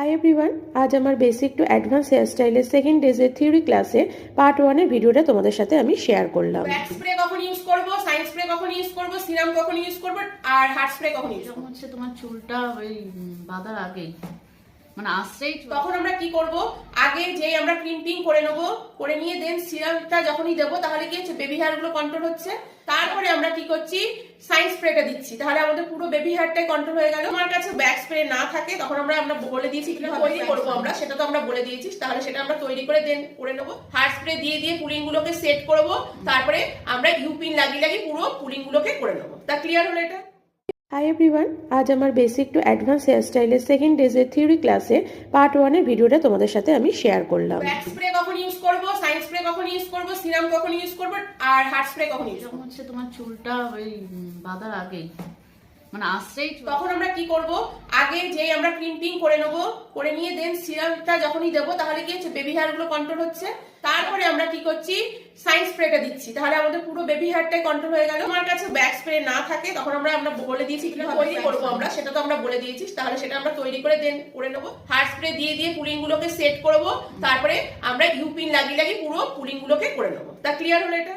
High everyone, আজ আমার basic to advance হেয়ারস্টাইলের সেকেন্ড ডেজের থিওরি ক্লাসে পার্ট 1 এর ভিডিওটা তোমাদের সাথে আমি শেয়ার করলাম। ব্যাক স্প্রে কখন ইউজ করব, সাইন স্প্রে কখন ইউজ করব, সিরাম কখন ইউজ করব আর হার্ড স্প্রে কখন ইউজ করব। হচ্ছে তোমার চুলটা ওই বাঁধার আগেই মানে আসছেই তখন আমরা কি করব, আগে যে আমরা ক্রিম্পিং করে নেব, করে নিয়ে দেন সিরামটা যখনই দেবো তাহলে কি হচ্ছে বেবি হেয়ার গুলো কন্ট্রোল হচ্ছে। তারপরে আমরা কি করছি, সাইন স্প্রেটা দিচ্ছি, তাহলে আমাদের পুরো বেবি হেয়ারটাই কন্ট্রোল হয়ে গেল। আমার কাছে ব্যাক স্প্রে না থাকে তখন আমরা বলে দিয়েছি কিভাবে তৈরি করবো আমরা, সেটা তো আমরা বলে দিয়েছি, তাহলে সেটা আমরা তৈরি করে দেন করে নেবো। হার্ড স্প্রে দিয়ে দিয়ে পুলিং গুলোকে সেট করবো, তারপরে আমরা ইউপিন লাগিয়ে লাগিয়ে পুরো পুলিং গুলোকে করে নেবো। তা ক্লিয়ার হলো এটা? হাই এভরিওয়ান, আজ আমার বেসিক টু অ্যাডভান্স হেয়ারস্টাইলের সেকেন্ড ডেজের থিওরি ক্লাসে পার্ট 1 এর ভিডিওটা তোমাদের সাথে আমি শেয়ার করলাম। ব্যাক স্প্রে কখন ইউজ করব, সাইন স্প্রে কখন ইউজ করব, সিরাম কখন ইউজ করব আর হার্ড স্প্রে কখন ইউজ করব। হচ্ছে তোমার চুলটা ওই বাঁধার আগেই মানে আসছেই তখন আমরা কি করব, আগে যে আমরা ক্রিম্পিং করে নেব, করে নিয়ে দেন সিরামটা যখনই দেবো তাহলে কি হচ্ছে বেবি হেয়ার গুলো কন্ট্রোল হচ্ছে। তারপরে আমরা কি করছি, সাইন স্প্রেটা দিচ্ছি, তাহলে আমাদের পুরো বেবি হেয়ারটাই কন্ট্রোল হয়ে গেল। আমার কাছে ব্যাক স্প্রে না থাকে তখন আমরা বলে দিয়েছি কিভাবে তৈরি করবো আমরা, সেটা তো আমরা বলে দিয়েছি, তাহলে সেটা আমরা তৈরি করে দেন করে নেবো। হার্ড স্প্রে দিয়ে দিয়ে পুলিং গুলোকে সেট করবো, তারপরে আমরা ইউপিন লাগিয়ে লাগিয়ে পুরো পুলিং গুলোকে করে নেবো। তা ক্লিয়ার হলো এটা?